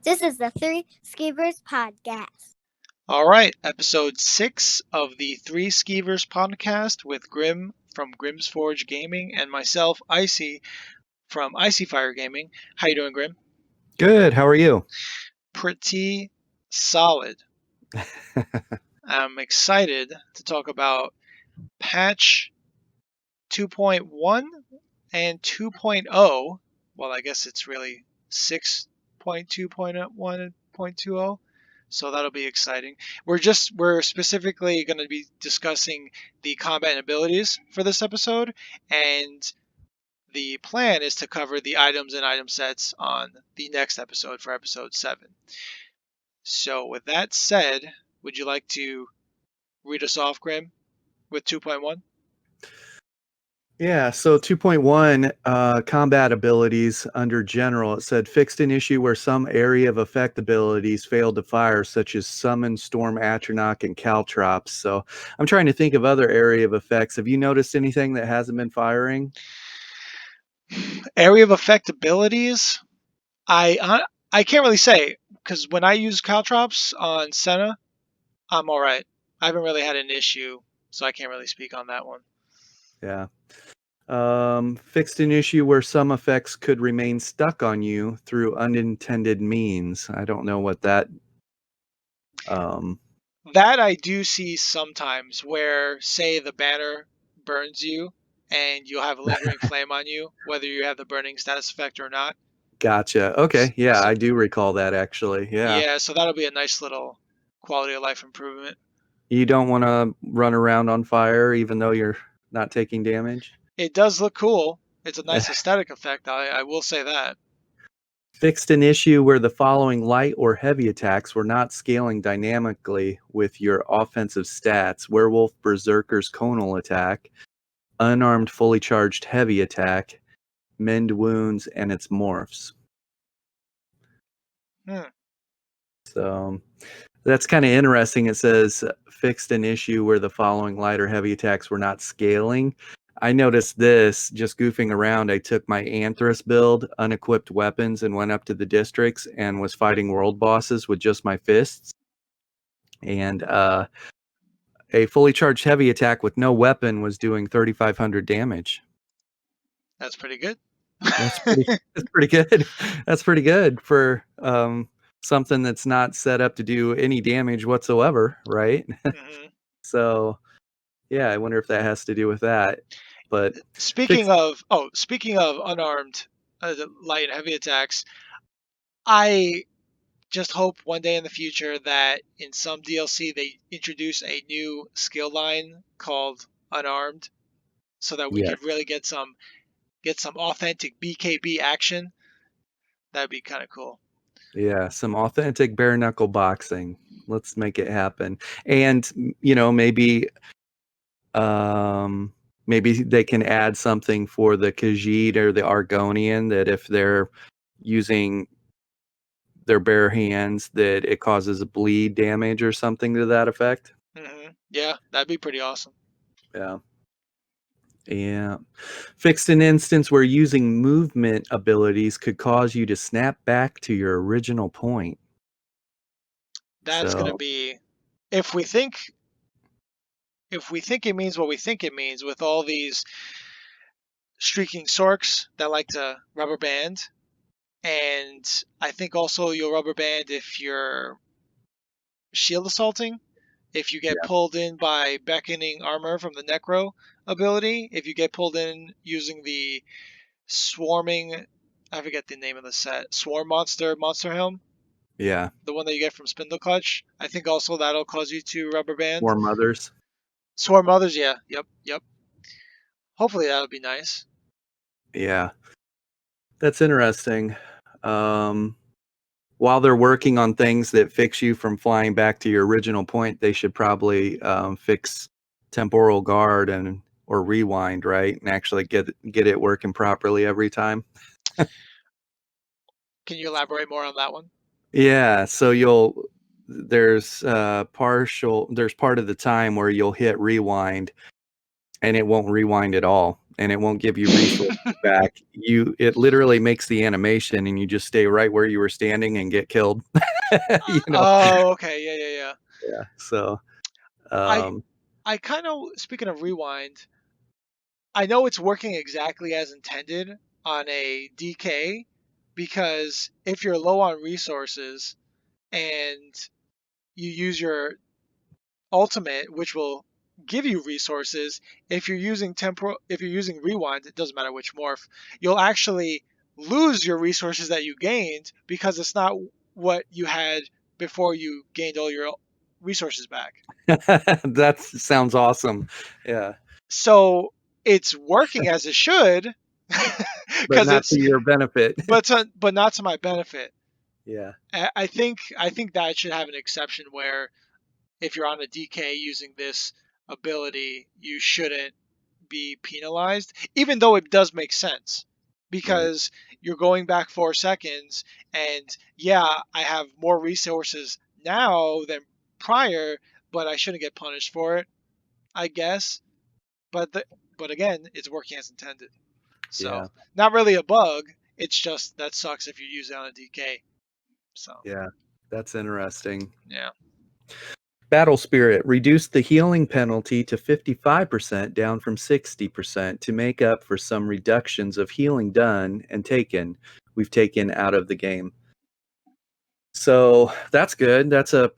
This is the Three Skeevers podcast. All right, episode 6 of the Three Skeevers podcast with Grim from Grimsforge Gaming and myself, Icy, from Icyfire Gaming. How you doing, Grim? Good. How are you? Pretty solid. I'm excited to talk about patch 2.1 and 2.0. Well, I guess it's really 6.2.1 and 0.20. So that'll be exciting. We're specifically going to be discussing the combat and abilities for this episode, and the plan is to cover the items and item sets on the next episode for episode 7. So with that said, would you like to read us off, Grim, with 2.1? Yeah, so 2.1 combat abilities under general. It said fixed an issue where some area of effect abilities failed to fire, such as Summon, Storm, Atronach, and Caltrops. So I'm trying to think of other area of effects. Have you noticed anything that hasn't been firing? Area of effect abilities? I can't really say, because when I use Caltrops on Senna, I'm alright. I haven't really had an issue, so I can't really speak on that one. Yeah. Fixed an issue where some effects could remain stuck on you through unintended means. I don't know what that... That I do see sometimes where, say, the banner burns you and you'll have a lingering flame on you, whether you have the burning status effect or not. Gotcha. Okay. Yeah, So, I do recall that actually. yeah, so that'll be a nice little quality of life improvement. You don't want to run around on fire even though you're not taking damage? It does look cool. It's a nice aesthetic effect, I will say that. Fixed an issue where the following light or heavy attacks were not scaling dynamically with your offensive stats: Werewolf, Berserker's Conal attack, Unarmed Fully Charged Heavy attack, Mend Wounds, and its morphs. So that's kind of interesting. It says fixed an issue where the following light or heavy attacks were not scaling. I noticed this just goofing around. I took my Anthras build, unequipped weapons, and went up to the districts and was fighting world bosses with just my fists. And a fully charged heavy attack with no weapon was doing 3,500 damage. That's pretty good. That's pretty good. That's pretty good for something that's not set up to do any damage whatsoever, right? Mm-hmm. So, yeah, I wonder if that has to do with that. But speaking of unarmed light and heavy attacks, I just hope one day in the future that in some DLC they introduce a new skill line called unarmed, so that we could really get some authentic BKB action. That'd be kind of cool. Yeah, some authentic bare knuckle boxing. Let's make it happen. And maybe they can add something for the Khajiit or the Argonian, that if they're using their bare hands, that it causes a bleed damage or something to that effect. Mm-hmm. Yeah, that'd be pretty awesome. Yeah. Fixed an instance where using movement abilities could cause you to snap back to your original point. That's going to be, if we think it means what we think it means, with all these streaking sorks that like to rubber band, and I think also you'll rubber band if you're shield assaulting, if you get pulled in by beckoning armor from the Necro ability, if you get pulled in using the swarming, I forget the name of the set, Swarm Monster Helm. Yeah. The one that you get from Spindle Clutch. I think also that'll cause you to rubber band. Swarm Mothers, yeah. Yep. Hopefully that'll be nice. Yeah. That's interesting. While they're working on things that fix you from flying back to your original point, they should probably fix temporal guard or rewind, right? And actually get it working properly every time. Can you elaborate more on that one? Yeah, so there's part of the time where you'll hit rewind and it won't rewind at all. and it won't give you resources back. It literally makes the animation, and you just stay right where you were standing and get killed. You know. Oh, okay, yeah. Yeah. So. I kind of, speaking of rewind, I know it's working exactly as intended on a DK, because if you're low on resources and you use your ultimate, which will give you resources, if you're using rewind, it doesn't matter which morph, you'll actually lose your resources that you gained because it's not what you had before you gained all your resources back. That sounds awesome. Yeah. So it's working as it should, But because not it's to your benefit. but not to my benefit. Yeah. I think that should have an exception where if you're on a DK using this ability, you shouldn't be penalized, even though it does make sense, Right. because you're going back 4 seconds, and yeah, I have more resources now than prior, but I shouldn't get punished for it, I guess. But again, it's working as intended. Yeah. So not really a bug. It's just that sucks if you use it on a DK. So Yeah. That's interesting. yeah. Battle Spirit reduced the healing penalty to 55%, down from 60%, to make up for some reductions of healing done and we've taken out of the game. So that's good. That's a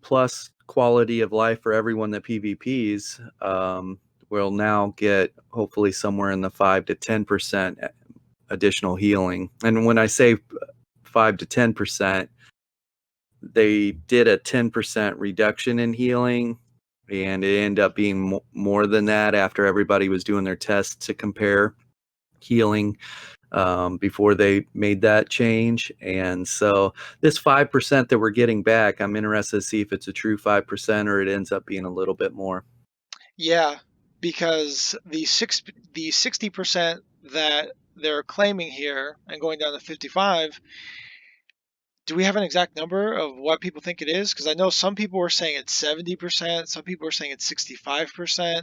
plus quality of life for everyone that PvPs. We'll now get hopefully somewhere in the 5 to 10% additional healing. And when I say 5 to 10%, they did a 10% reduction in healing, and it ended up being more than that after everybody was doing their tests to compare healing before they made that change. And so this 5% that we're getting back, I'm interested to see if it's a true 5% or it ends up being a little bit more. Yeah, because the 60% that they're claiming here and going down to 55, do we have an exact number of what people think it is? Because I know some people were saying it's 70%, some people were saying it's 65%. Yeah.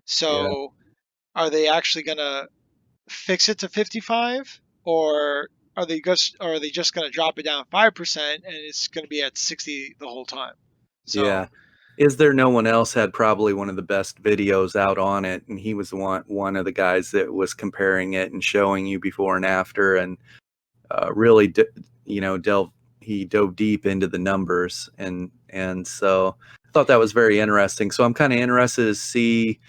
So are they actually gonna fix it to 55, or are they just gonna drop it down 5% and it's gonna be at 60 the whole time? So Yeah. Is there no one else had probably one of the best videos out on it, and he was one of the guys that was comparing it and showing you before and after, and really he dove deep into the numbers, and so I thought that was very interesting. So I'm kind of interested to see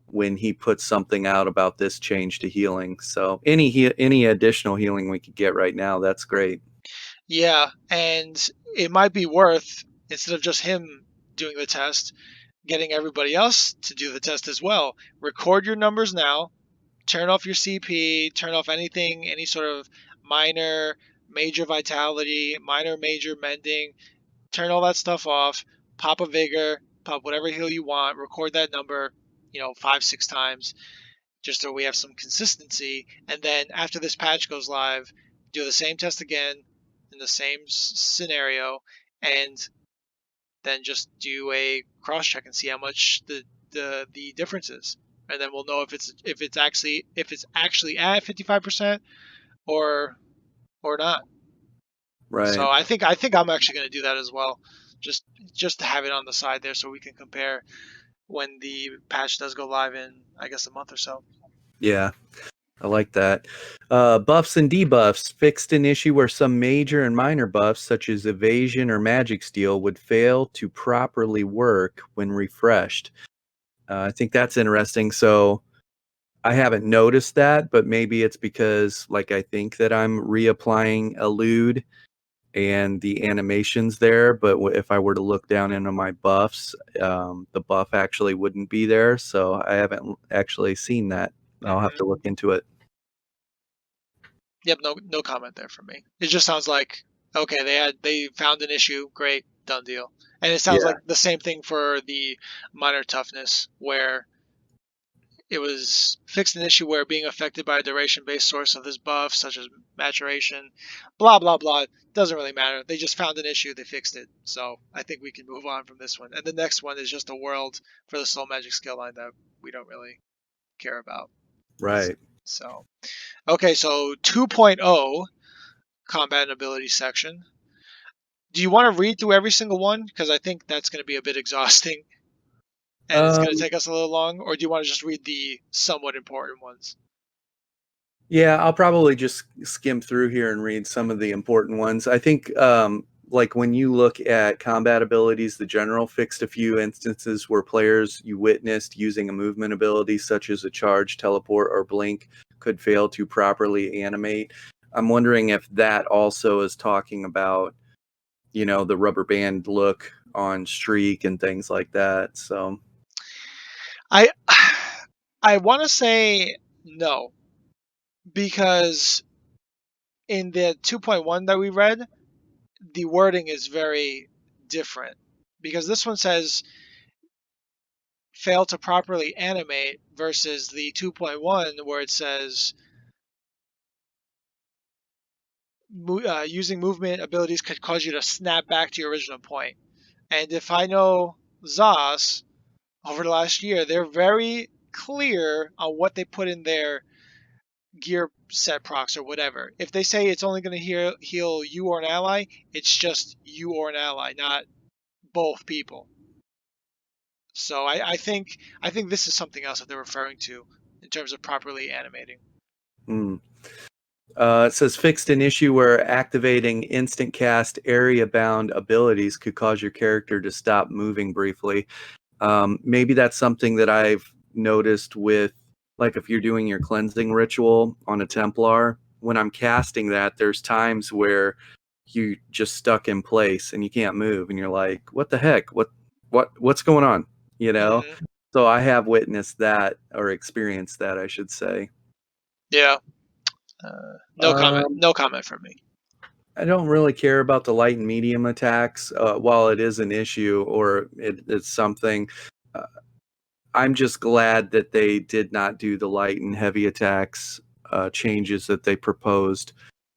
when he puts something out about this change to healing. So any additional healing we could get right now, that's great. yeah, and it might be worth, instead of just him doing the test, getting everybody else to do the test as well. Record your numbers now, turn off your CP, turn off anything, any sort of minor, major vitality, minor, major mending, turn all that stuff off, pop a vigor, pop whatever heal you want, record that number, 5, 6 times, just so we have some consistency. And then after this patch goes live, do the same test again in the same scenario, and then just do a cross check and see how much the difference is, and then we'll know if it's actually at 55% or not. So Right. I think I'm actually going to do that as well, just to have it on the side there so we can compare when the patch does go live in, I guess, a month or so. Yeah. I like that. Buffs and debuffs fixed an issue where some major and minor buffs, such as evasion or magic steal, would fail to properly work when refreshed. I think that's interesting. So I haven't noticed that, but maybe it's because, like, I think that I'm reapplying Elude and the animations there. But if I were to look down into my buffs, the buff actually wouldn't be there. So I haven't actually seen that. I'll have to look into it. Yep, no comment there from me. It just sounds like, okay, they found an issue, great, done deal. And it sounds Yeah. like the same thing for the minor toughness, where it was fixed an issue where being affected by a duration-based source of this buff, such as maturation, blah blah blah, doesn't really matter. They just found an issue, they fixed it. So I think we can move on from this one. And the next one is just a world for the soul magic skill line that we don't really care about. Right. So, okay, so 2.0 combat and ability section. Do you want to read through every single one? Because I think that's going to be a bit exhausting and it's going to take us a little long. Or do you want to just read the somewhat important ones? Yeah, I'll probably just skim through here and read some of the important ones. I think, like when you look at combat abilities, the general fixed a few instances where players you witnessed using a movement ability such as a charge, teleport, or blink could fail to properly animate. I'm wondering if that also is talking about, you know, the rubber band look on Streak and things like that. So I want to say no, because in the 2.1 that we read, the wording is very different. Because this one says fail to properly animate versus the 2.1 where it says using movement abilities could cause you to snap back to your original point. And if I know Zos over the last year, they're very clear on what they put in their gear set procs or whatever. If they say it's only going to heal you or an ally, it's just you or an ally, not both people. So I think this is something else that they're referring to in terms of properly animating. It says fixed an issue where activating instant cast area bound abilities could cause your character to stop moving briefly. Maybe that's something that I've noticed with, like, if you're doing your cleansing ritual on a Templar, when I'm casting that, there's times where you just stuck in place and you can't move and you're like, what the heck? What's going on? You know? Mm-hmm. So I have witnessed that, or experienced that, I should say. Yeah. No comment. No comment from me. I don't really care about the light and medium attacks. While it is an issue or it's something, I'm just glad that they did not do the light and heavy attacks changes that they proposed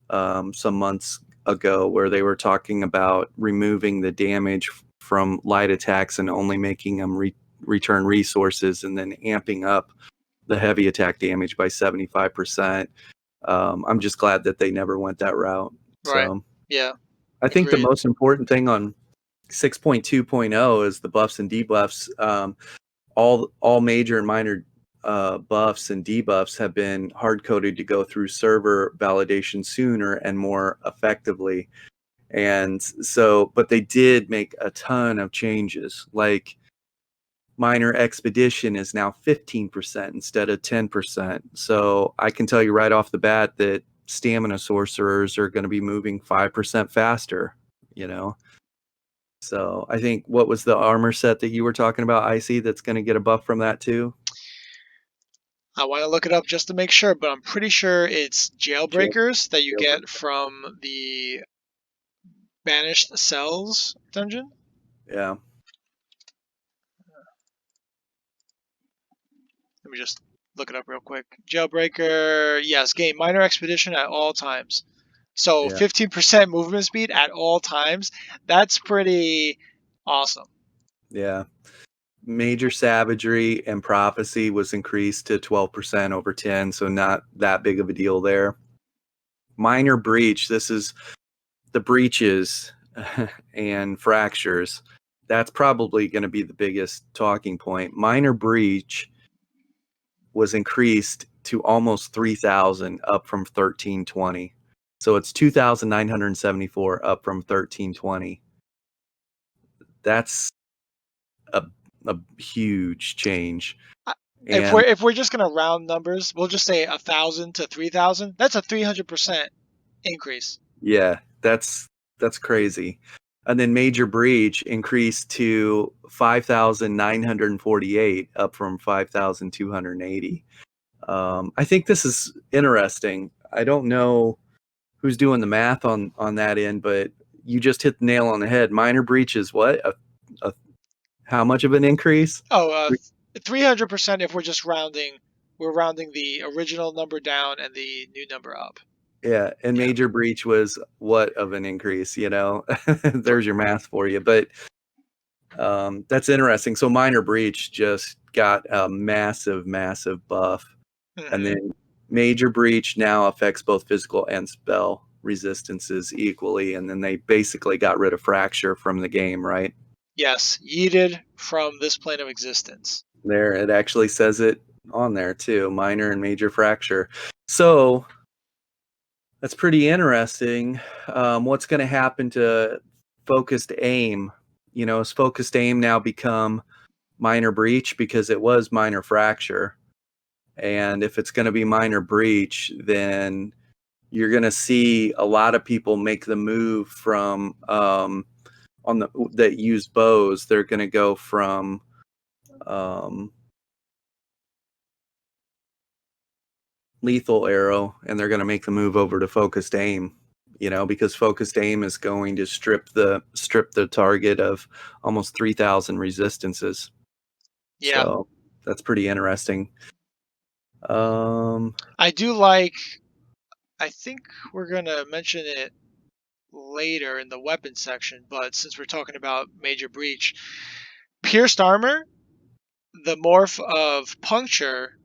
some months ago, where they were talking about removing the damage from light attacks and only making them return resources, and then amping up the heavy attack damage by 75%. I'm just glad that they never went that route. Right. So Yeah. I think the Agreed. most important thing on 6.2.0 is the buffs and debuffs. All major and minor buffs and debuffs have been hard coded to go through server validation sooner and more effectively. And so, but they did make a ton of changes. Like minor expedition is now 15% instead of 10%. So I can tell you right off the bat that stamina sorcerers are going to be moving 5% faster, you know? So I think, what was the armor set that you were talking about, Icy, that's going to get a buff from that too? I want to look it up just to make sure, but I'm pretty sure it's Jailbreakers that you get from the Banished Cells dungeon. Yeah. Let me just look it up real quick. Jailbreaker, yes, gain minor expedition at all times. So Yeah. 15% movement speed at all times. That's pretty awesome. Yeah. Major savagery and prophecy was increased to 12% over 10, so not that big of a deal there. Minor breach, this is the breaches and fractures. That's probably going to be the biggest talking point. Minor breach was increased to almost 3,000, up from 1,320. So it's 2,974 up from 1,320. That's a huge change. If And we're just gonna round numbers, we'll just say 1,000 to 3,000. That's a 300% increase. yeah, that's crazy. And then major breach increased to 5,948, up from 5,280. I think this is interesting. I don't know who's doing the math on that end, but you just hit the nail on the head. Minor breach is what? How much of an increase? Oh, 300% if we're just rounding. We're rounding the original number down and the new number up. Yeah, and Yeah. major breach was what of an increase, you know? There's your math for you. But that's interesting. So minor breach just got a massive buff. Mhm. And then Major Breach now affects both physical and spell resistances equally, and then they basically got rid of Fracture from the game, right? Yes, yeeted from this plane of existence. There, it actually says it on there too, minor and major fracture. So that's pretty interesting. What's going to happen to focused aim? You know, has focused aim now become minor breach because it was minor fracture? And if it's going to be minor breach, then you're going to see a lot of people make the move from that use bows. They're going to go from lethal arrow, and they're going to make the move over to focused aim. You know, because focused aim is going to strip the target of almost 3,000 resistances. Yeah. So that's pretty interesting. I do like, I think we're going to mention it later in the weapon section, but since we're talking about Major Breach, Pierced Armor, the morph of Puncture,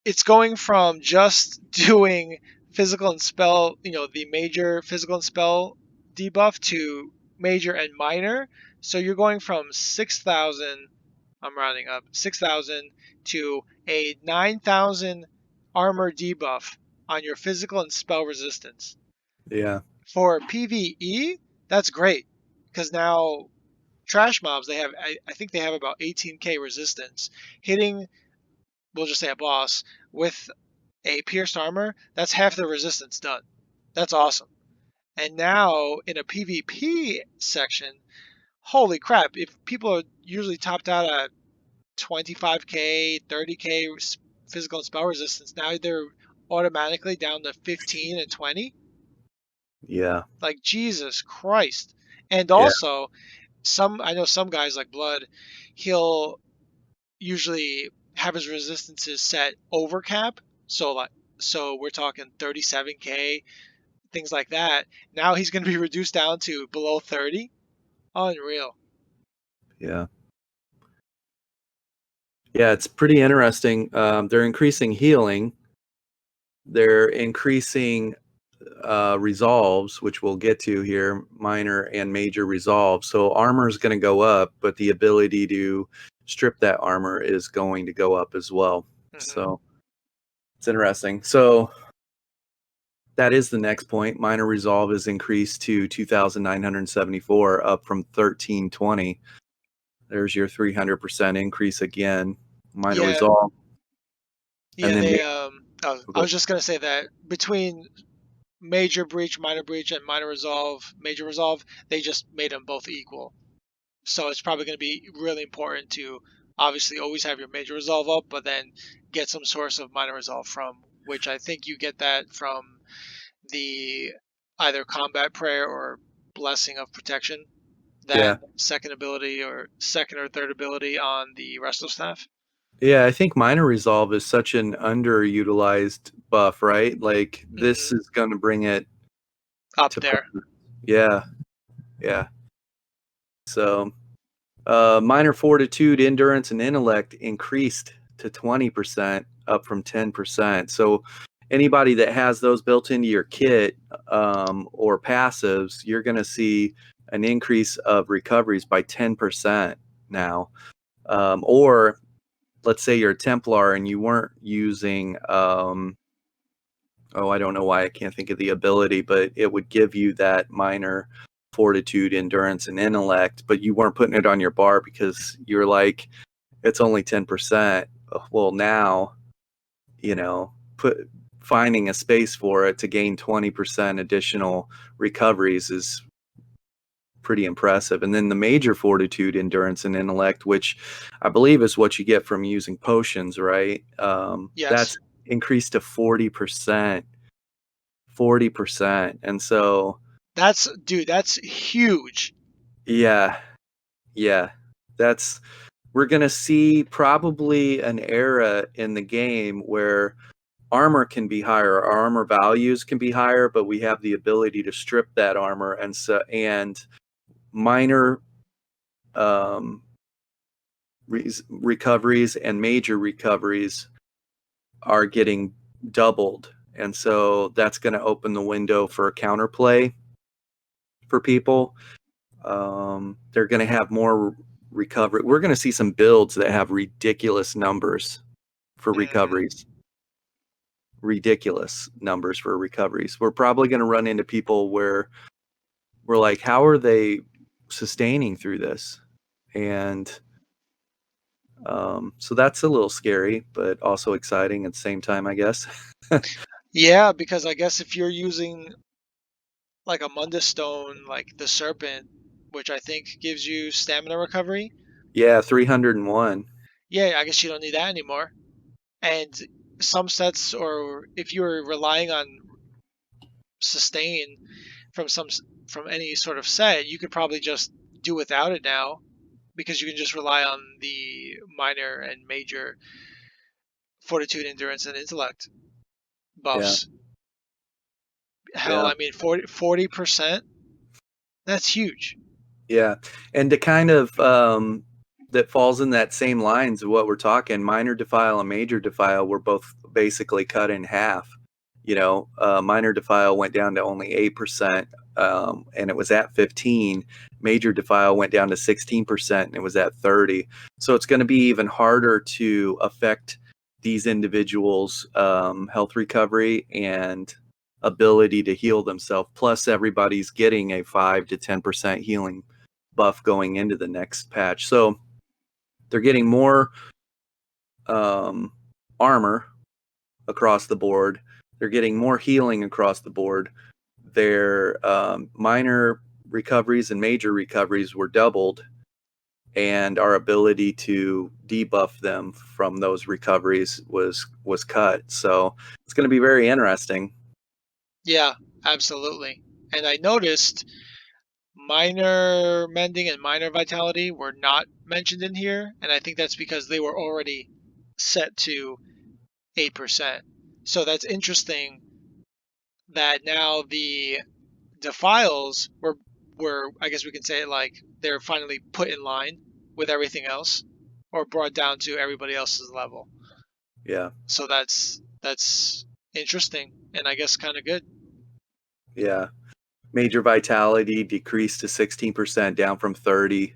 it's going from just doing physical and spell, the major physical and spell debuff to major and minor. So you're going from 6,000, I'm rounding up, 6,000 to a 9,000 armor debuff on your physical and spell resistance. Yeah. For PvE, that's great because now trash mobs, they have, I think they have about 18k resistance. Hitting, we'll just say a boss, with a pierced armor, that's half the resistance done. That's awesome. And now in a PvP section, holy crap, if people are usually topped out at 25k, 30k physical and spell resistance, now they're automatically down to 15 and 20. Yeah. Like, Jesus Christ. And Yeah. also, I know some guys like Blood, he'll usually have his resistances set over cap. So we're talking 37k, things like that. Now he's going to be reduced down to below 30. Unreal. Yeah. Yeah, it's pretty interesting. They're increasing healing. They're increasing resolves, which we'll get to here, minor and major resolves. So armor is going to go up, but the ability to strip that armor is going to go up as well. Mhm. So it's interesting. So that is the next point. Minor resolve is increased to 2,974, up from 1,320. There's your 300% increase again. Minor Yeah, resolve. yeah. And then I was just going to say that between major breach, and minor resolve, major resolve, they just made them both equal. So it's probably going to be really important to obviously always have your major resolve up, but then get some source of minor resolve from, which I think you get that from the either combat prayer or blessing of protection, that yeah. second ability or second or third ability on the resto staff. Yeah, I think minor resolve is such an underutilized buff, right? Like this is going to bring it Up to there. Yeah. Yeah. So, minor fortitude, endurance, and intellect increased to 20%, up from 10%. So, anybody that has those built into your kit or passives, you're going to see an increase of recoveries by 10% now. Or let's say you're a Templar and you weren't using, I don't know why I can't think of the ability, but it would give you that minor fortitude, endurance, and intellect, but you weren't putting it on your bar because you're like, it's only 10%. Well, now, finding a space for it to gain 20% additional recoveries is pretty impressive. And then the major fortitude, endurance, and intellect, which I believe is what you get from using potions, right? Yes. That's increased to 40%. 40%. And so that's huge. Yeah. We're going to see probably an era in the game where armor can be higher, our armor values can be higher, but we have the ability to strip that armor, and minor recoveries and major recoveries are getting doubled. And so that's going to open the window for counterplay for people. They're going to have more recovery. We're going to see some builds that have ridiculous numbers for recoveries. Ridiculous numbers for recoveries. We're probably going to run into people where we're like, how are they sustaining through this? And so that's a little scary, but also exciting at the same time, I guess. Yeah, because I guess if you're using like a Mundus Stone, like the Serpent, which I think gives you stamina recovery. Yeah, 301. Yeah, I guess you don't need that anymore. And some sets, or if you're relying on sustain from any sort of set, you could probably just do without it now, because you can just rely on the minor and major fortitude, endurance, and intellect buffs. Hell, Yeah. I mean 40%. That's huge. Yeah. And to kind of that falls in that same lines of what we're talking, minor defile and major defile were both basically cut in half. You know, minor defile went down to only 8%, and it was at 15. Major defile went down to 16%, and it was at 30. So it's going to be even harder to affect these individuals' health recovery and ability to heal themselves. Plus, everybody's getting a 5 to 10% healing buff going into the next patch. So they're getting more armor across the board. They're getting more healing across the board. Their minor recoveries and major recoveries were doubled, and our ability to debuff them from those recoveries was cut. So it's going to be very interesting. Yeah, absolutely. And I noticed minor mending and minor vitality were not mentioned in here, and I think that's because they were already set to 8%. So that's interesting that now the defiles were I guess we can say it like they're finally put in line with everything else, or brought down to everybody else's level. Yeah. So that's interesting, and I guess kind of good. Yeah. Major vitality decreased to 16%, down from 30.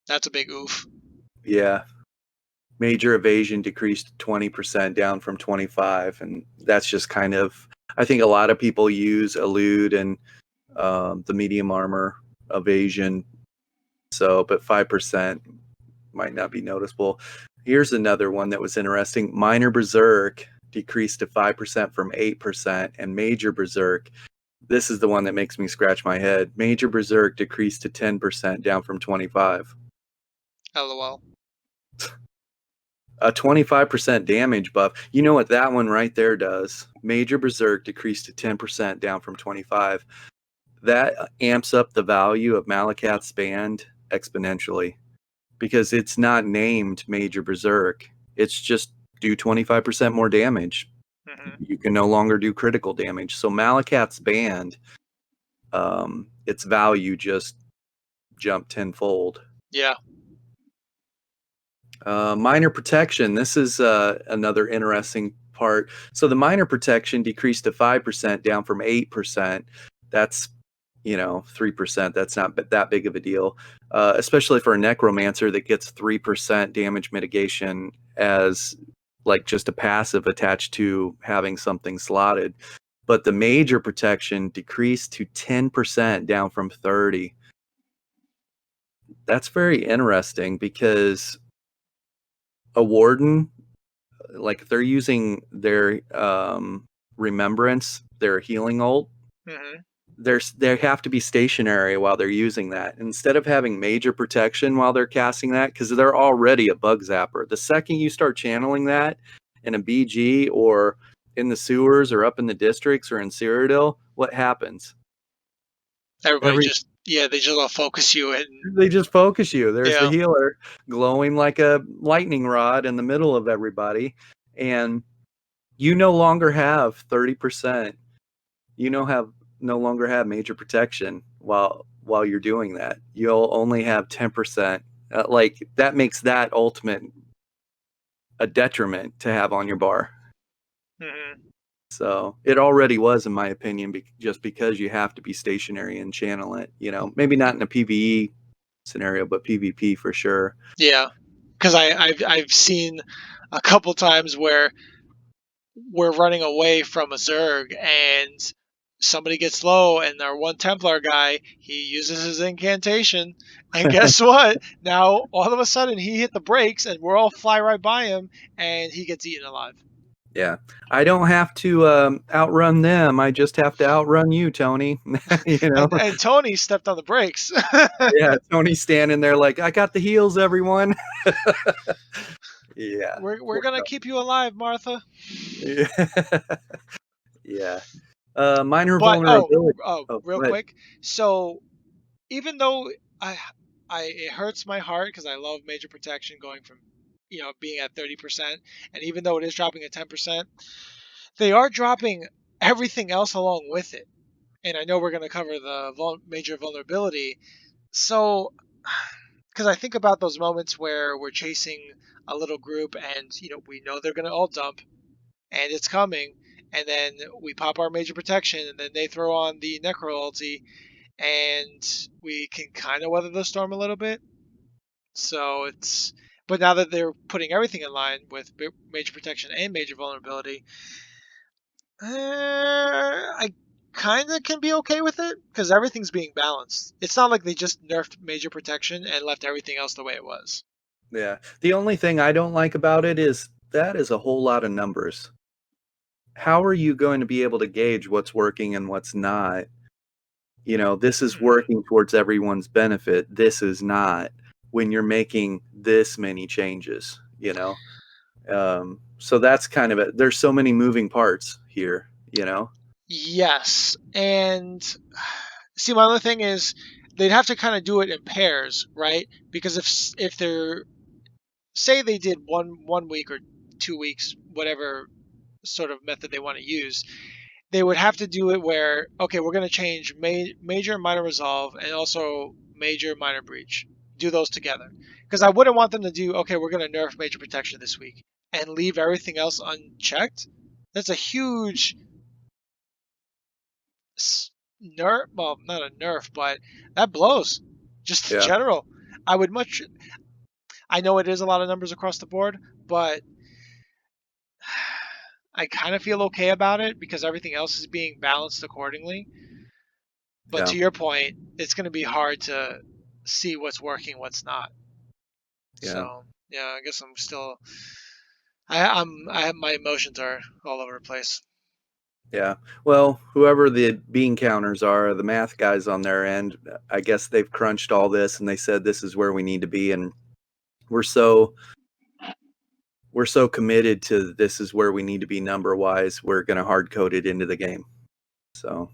That's a big oof. Yeah. Major evasion decreased to 20%, down from 25. And that's just kind of, I think a lot of people use elude and the medium armor evasion. So, but 5% might not be noticeable. Here's another one that was interesting. Minor berserk decreased to 5% from 8%, and major berserk, this is the one that makes me scratch my head. Major berserk decreased to 10%, down from 25. LOL. A 25% damage buff. You know what that one right there does? Major berserk decreased to 10%, down from 25. That amps up the value of Malakath's band exponentially, because it's not named major berserk. It's just do 25% more damage. Mm-hmm. You can no longer do critical damage. So Malakath's band, its value just jumped tenfold. Yeah. Minor protection. This is another interesting part. So the minor protection decreased to 5%, down from 8%. That's 3%. That's not that big of a deal, especially for a necromancer that gets 3% damage mitigation as like just a passive attached to having something slotted. But the major protection decreased to 10%, down from 30. That's very interesting, because a warden, like if they're using their remembrance, their healing ult, Mm-hmm. they have to be stationary while they're using that, instead of having major protection while they're casting that, because they're already a bug zapper. The second you start channeling that in a BG or in the sewers or up in the districts or in Cyrodiil, what happens? Everybody they just all focus you and They just focus you. There's the Yeah. healer glowing like a lightning rod in the middle of everybody, and you no longer have 30%. You no longer have major protection while you're doing that. You'll only have 10% Like that makes that ultimate a detriment to have on your bar. Mm-hmm. So it already was, in my opinion, just because you have to be stationary and channel it. Maybe not in a PvE scenario, but PvP for sure. Yeah, because I've seen a couple times where we're running away from a Zerg and somebody gets low, and our one Templar guy, he uses his incantation, and guess what? Now all of a sudden he hit the brakes and we're all fly right by him and he gets eaten alive. Yeah, I don't have to outrun them. I just have to outrun you, Tony. And Tony stepped on the brakes. Yeah, Tony's standing there like, I got the heals, everyone. Yeah. We're gonna keep you alive, Martha. Yeah. Yeah. Minor But vulnerability. real Go ahead. quick. So even though I it hurts my heart because I love major protection going from being at 30%, and even though it is dropping at 10%, they are dropping everything else along with it. And I know we're going to cover the major vulnerability. So because I think about those moments where we're chasing a little group and we know they're going to all dump and it's coming, and then we pop our major protection and then they throw on the necro ulti and we can kind of weather the storm a little bit. So but now that they're putting everything in line with major protection and major vulnerability, I kind of can be okay with it because everything's being balanced. It's not like they just nerfed major protection and left everything else the way it was. Yeah. The only thing I don't like about it is that is a whole lot of numbers. How are you going to be able to gauge what's working and what's not? This is working towards everyone's benefit. This is not, when you're making this many changes, so that's kind of it. There's so many moving parts here, Yes, and see, my other thing is they'd have to kind of do it in pairs, right? Because if they're say they did one week or 2 weeks, whatever sort of method they want to use, they would have to do it where, okay, we're going to change major and minor resolve and also major minor breach. Do those together. Because I wouldn't want them to do, okay, we're going to nerf major protection this week and leave everything else unchecked. That's a huge nerf. Well, not a nerf, but that blows. Just in Yeah. general. I know it is a lot of numbers across the board, but I kind of feel okay about it because everything else is being balanced accordingly. But to your point, it's going to be hard to see what's working, what's not. Yeah. So yeah, I guess I'm still. I have my emotions are all over the place. Yeah. Well, whoever the bean counters are, the math guys on their end, I guess they've crunched all this and they said this is where we need to be, and we're so committed to this is where we need to be number wise. We're going to hard code it into the game. So,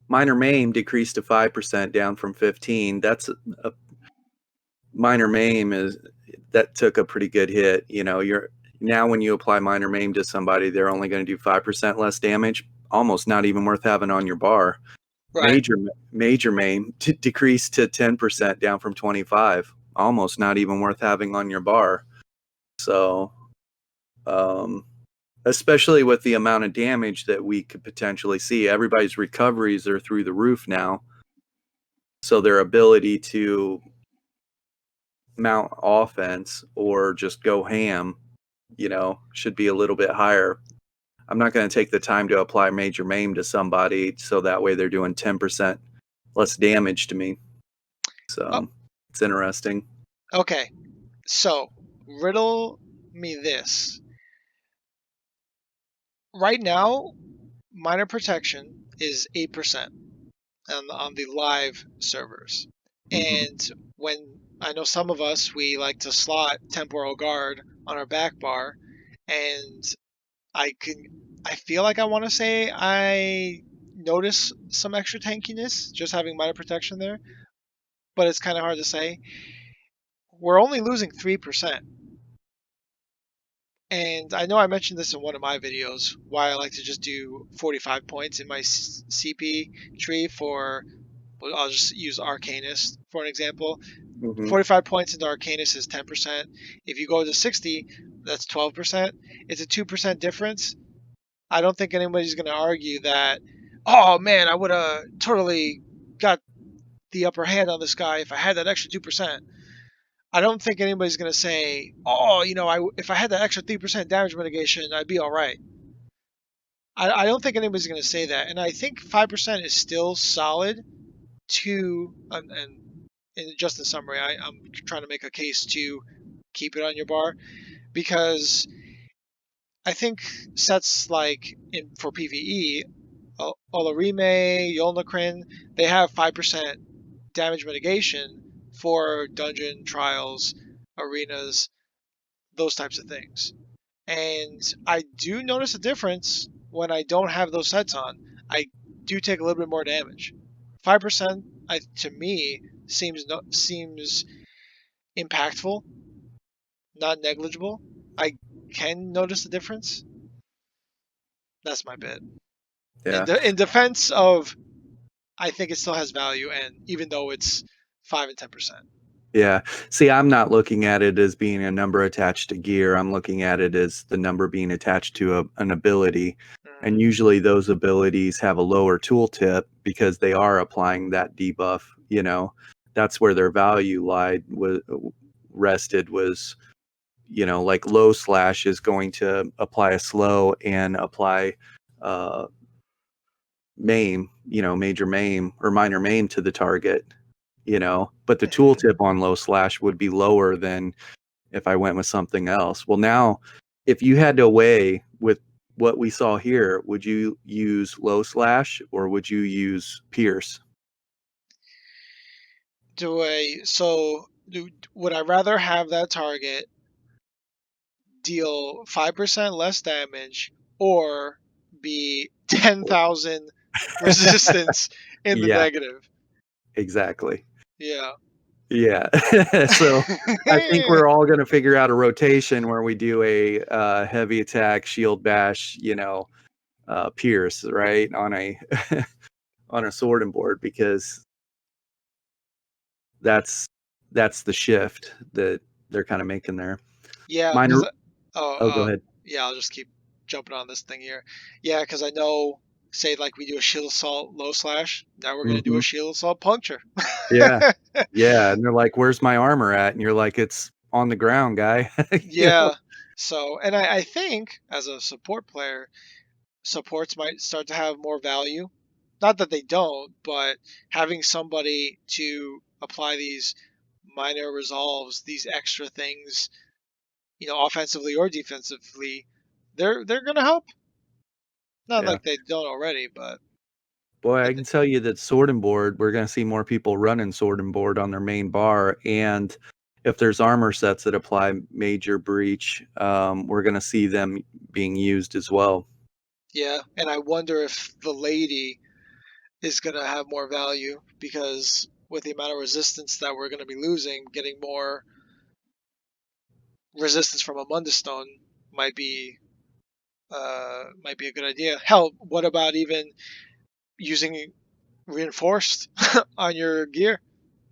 minor maim decreased to 5%, down from 15. That's a minor maim that took a pretty good hit. You're now, when you apply minor maim to somebody, they're only going to do 5% less damage. Almost not even worth having on your bar. Right. Major maim decreased to 10%, down from 25. Almost not even worth having on your bar. So, especially with the amount of damage that we could potentially see, everybody's recoveries are through the roof now. So their ability to mount offense or just go ham, should be a little bit higher. I'm not going to take the time to apply major maim to somebody so that way they're doing 10% less damage to me. So it's interesting. Okay, so riddle me this. Right now, minor protection is 8% on the live servers, and when I know some of us, we like to slot temporal guard on our back bar, and I feel like I want to say I notice some extra tankiness just having minor protection there, but it's kind of hard to say. We're only losing 3%. And I know I mentioned this in one of my videos, why I like to just do 45 points in my CP tree for I'll just use Arcanist for an example. Mhm. 45 points into Arcanist is 10%. If you go to 60, that's 12%. It's a 2% difference. I don't think anybody's going to argue that, oh man, I would have totally got the upper hand on this guy if I had that extra 2%. I don't think anybody's going to say, oh, if I had that extra 3% damage mitigation, I'd be all right. I don't think anybody's going to say that. And I think 5% is still solid to, and just in summary, I'm trying to make a case to keep it on your bar, because I think sets like for PvE, Olorime, Yolnakrin, they have 5% damage mitigation for dungeon trials, arenas, those types of things. And I do notice a difference when I don't have those sets on. I do take a little bit more damage. 5%, to me, seems impactful, not negligible. I can notice the difference. That's my bit. Yeah. In defense of, I think it still has value, and even though it's 5 and 10%. Yeah. See, I'm not looking at it as being a number attached to gear. I'm looking at it as the number being attached to an ability. And usually those abilities have a lower tooltip because they are applying that debuff. That's where their value rested was, like low slash is going to apply a slow and apply maim, major maim or minor maim to the target. But the tooltip on low slash would be lower than if I went with something else. Well, now, if you had to weigh with what we saw here, would you use low slash or would you use pierce? Would I rather have that target deal 5% less damage or be 10,000 resistance in the Yeah, negative? exactly. Yeah. Yeah. So I think we're all going to figure out a rotation where we do a heavy attack, shield bash, pierce, right, on a on a sword board, because that's the shift that they're kind of making there. Yeah, Minor. because Go ahead. yeah, I'll just keep jumping on this thing here. Yeah, because I know, say like we do a shield assault low slash, now we're gonna do a shield assault puncture. Yeah. Yeah. And they're like, where's my armor at? And you're like, it's on the ground, guy. Yeah. So, and I think as a support player, supports might start to have more value. Not that they don't, but having somebody to apply these minor resolves, these extra things, offensively or defensively, they're gonna help. Not Yeah. like they don't already, but Boy, I I can tell you that sword and board, we're going to see more people running sword and board on their main bar. And if there's armor sets that apply major breach, we're going to see them being used as well. yeah, and I wonder if the lady is gonna have more value, because with the amount of resistance that we're gonna be losing, getting more resistance from a Mundus Stone might be a good idea. Hell, what about even using reinforced on your gear?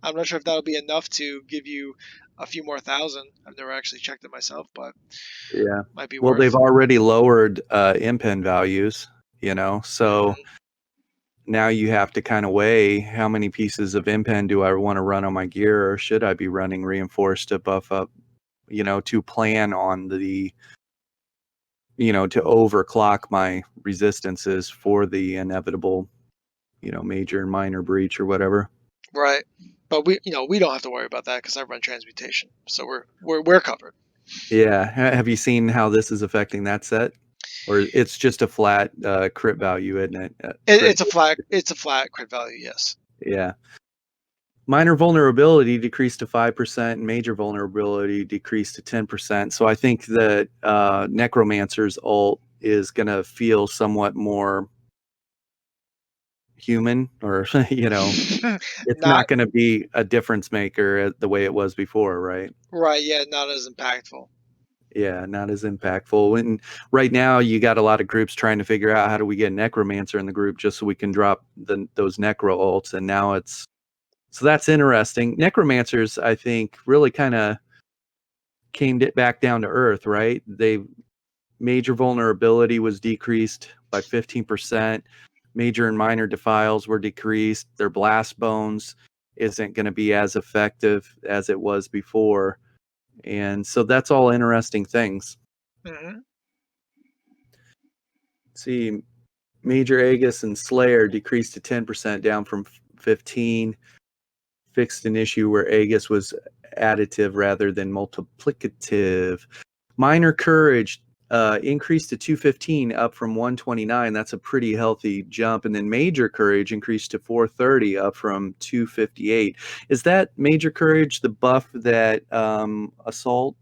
I'm not sure if that'll be enough to give you a few more thousand. I've never actually checked it myself, but Yeah. might be Well, worth. they've already lowered impen values, so now you have to kind of weigh how many pieces of impen do I want to run on my gear, or should I be running reinforced to buff up, to plan on the to overclock my resistances for the inevitable, major and minor breach or whatever. Right, but we don't have to worry about that because I run transmutation, so we're covered. Yeah. Have you seen how this is affecting that set? Or it's just a flat crit value, isn't it? It's a flat crit value, yes. Yeah. Minor vulnerability decreased to 5%, and major vulnerability decreased to 10%. So I think that Necromancer's ult is going to feel somewhat more human, or it's not going to be a difference maker the way it was before, right? Right, yeah, not as impactful. Yeah, not as impactful. And right now, you got a lot of groups trying to figure out how do we get Necromancer in the group just so we can drop those Necro ults. And now so that's interesting. Necromancers, I think, really kind of came back down to earth, right? Major vulnerability was decreased by 15%. Major and minor defiles were decreased. Their blast bones isn't going to be as effective as it was before. And so that's all interesting things. Mm-hmm. See, Major Aegis and Slayer decreased to 10%, down from 15. Fixed an issue where Aegis was additive rather than multiplicative. Minor Courage increased to 215, up from 129. That's a pretty healthy jump. And then Major Courage increased to 430, up from 258. Is that Major Courage the buff that Powerful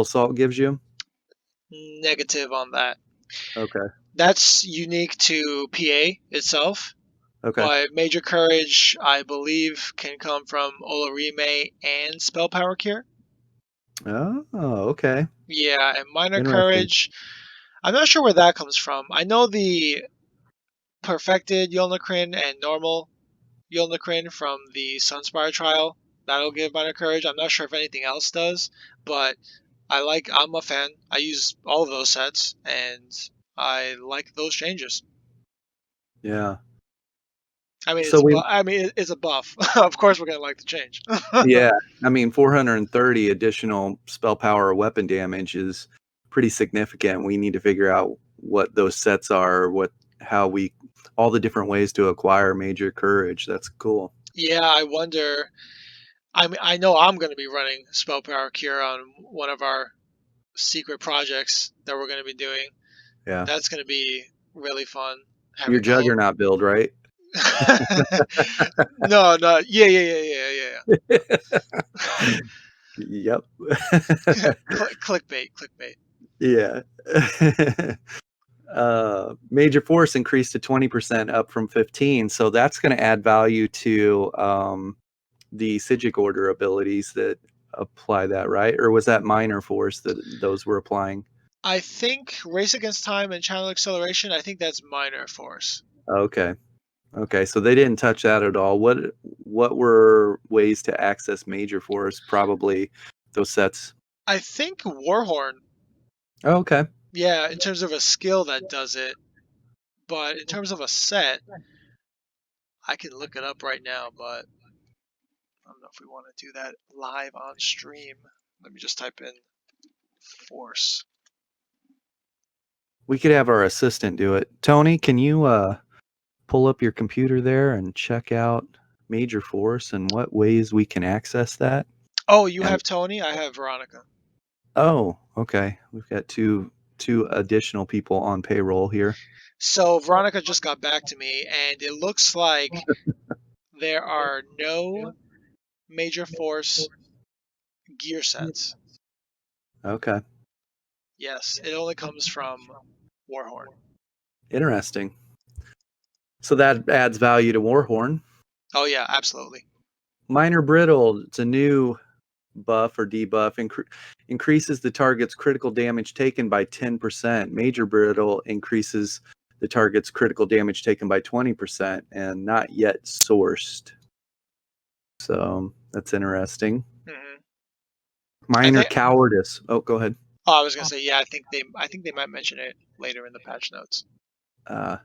Assault gives you? Negative on that. Okay. That's unique to PA itself. Okay. But Major Courage, I believe, can come from Olorime and Spell Power Cure. Oh, okay. Yeah, and Minor Interesting. Courage, I'm not sure where that comes from. I know the Perfected Yolnacrin and Normal Yolnacrin from the Sunspire trial. That'll give Minor Courage. I'm not sure if anything else does, but I'm a fan. I use all of those sets, and I like those changes. Yeah. I mean, So it's a buff. Of course, we're gonna like the change. yeah, I mean, 430 additional spell power or weapon damage is pretty significant. We need to figure out what those sets are, all the different ways to acquire Major Courage. That's cool. Yeah, I wonder. I mean, I know I'm going to be running Spell Power Cure on one of our secret projects that we're going to be doing. Yeah. That's going to be really fun. Your Juggernaut build, right? No, yeah. Yep. Clickbait. Yeah. Major Force increased to 20%, up from 15. So that's going to add value to the Sigic Order abilities that apply that, right? Or was that Minor Force that those were applying? I think Race Against Time and Channel Acceleration, I think that's Minor Force. Okay. So they didn't touch that at all. What were ways to access Major Force? Probably those sets. I think Warhorn. Oh, okay. Yeah, in terms of a skill that does it. But in terms of a set, I can look it up right now, but I don't know if we want to do that live on stream. Let me just type in Force. We could have our assistant do it. Tony, can you pull up your computer there and check out Major Force and what ways we can access that? Oh, you have Tony? I have Veronica. Oh, okay. We've got two additional people on payroll here. So Veronica just got back to me, and it looks like there are no Major Force gear sets. Okay. Yes, it only comes from Warhorn. Interesting. So that adds value to Warhorn. Oh yeah, absolutely. Minor Brittle, it's a new buff or debuff, increases the target's critical damage taken by 10%. Major Brittle increases the target's critical damage taken by 20% and not yet sourced. So that's interesting. Mm-hmm. Minor Cowardice. Oh, go ahead. Oh, I was gonna say, yeah, I think they might mention it later in the patch notes. Yeah.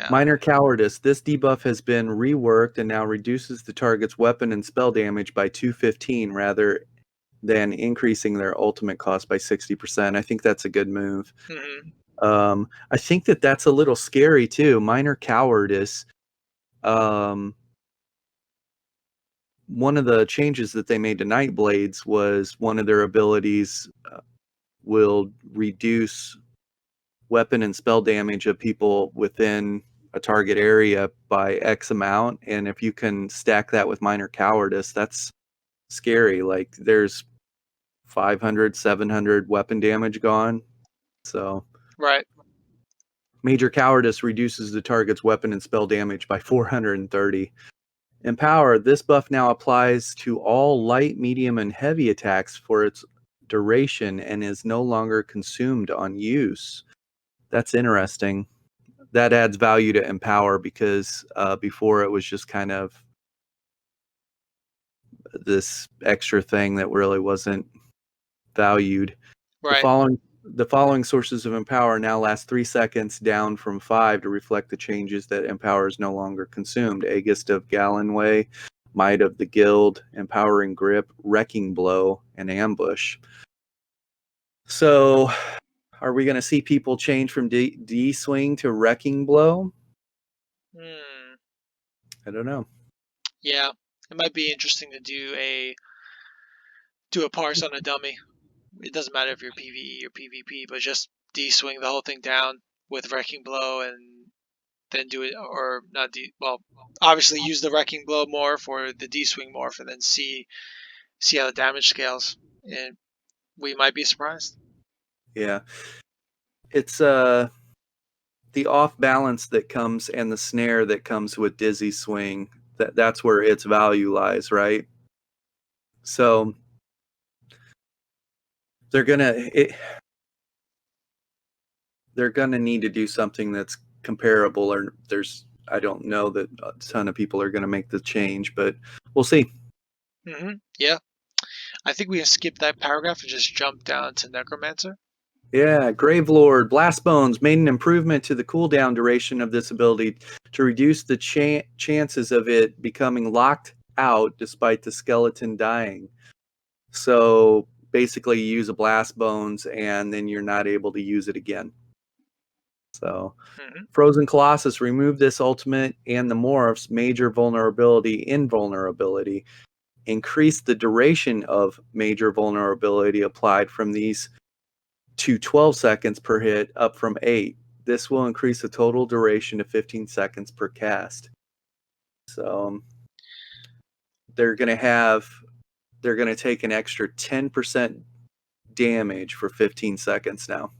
Minor Cowardice. This debuff has been reworked and now reduces the target's weapon and spell damage by 215 rather than increasing their ultimate cost by 60%. I think that's a good move. Mm-hmm. I think that's a little scary too. Minor Cowardice. One of the changes that they made to Nightblades was one of their abilities will reduce weapon and spell damage of people within a target area by X amount. And if you can stack that with Minor Cowardice, that's scary. Like there's 500, 700 weapon damage gone. So right. Major Cowardice reduces the target's weapon and spell damage by 430. Empower. This buff now applies to all light, medium, and heavy attacks for its duration and is no longer consumed on use. That's interesting. That adds value to Empower because before it was just kind of this extra thing that really wasn't valued. Right. The following sources of Empower now last 3 seconds, down from 5, to reflect the changes that Empower is no longer consumed. Aegis of Gallenway, Might of the Guild, Empowering Grip, Wrecking Blow, and Ambush. So, are we going to see people change from D-Swing to Wrecking Blow? I don't know. Yeah, it might be interesting to do a parse on a dummy. It doesn't matter if you're PvE or PvP, but just D-swing the whole thing down with Wrecking Blow and then do it, or not obviously use the Wrecking Blow more for the D-swing morph and then see how the damage scales. And we might be surprised. Yeah. It's the off balance that comes and the snare that comes with Dizzy Swing. That's where its value lies, right? So they're gonna need to do something that's comparable, or I don't know that a ton of people are gonna make the change, but we'll see. Yeah, I think we can skip that paragraph and just jump down to Necromancer. Yeah, Gravelord Blast Bones made an improvement to the cooldown duration of this ability to reduce the chances of it becoming locked out despite the skeleton dying. So basically you use a Blast Bones and then you're not able to use it again. So Frozen Colossus removed this ultimate and the morph's major invulnerability, increased the duration of major vulnerability applied from these to 12 seconds per hit, up from 8. This will increase the total duration to 15 seconds per cast. So they're going to take an extra 10% damage for 15 seconds now.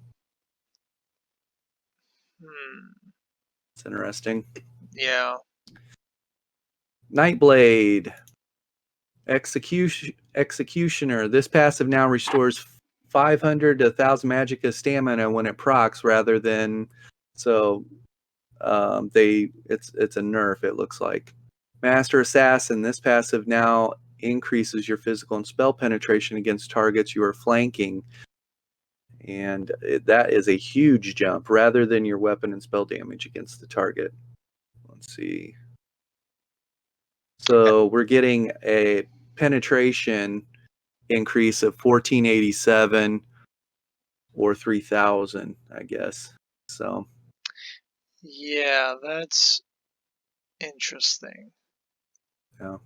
It's interesting. Yeah. Nightblade Executioner. This passive now restores 500 to 1,000 magicka stamina when it procs, rather than it's a nerf, it looks like. Master Assassin. This passive now increases your physical and spell penetration against targets you are flanking, and that is a huge jump, rather than your weapon and spell damage against the target. Let's see. So we're getting a penetration increase of 1487 or 3000, I guess. So yeah, that's interesting. Yeah.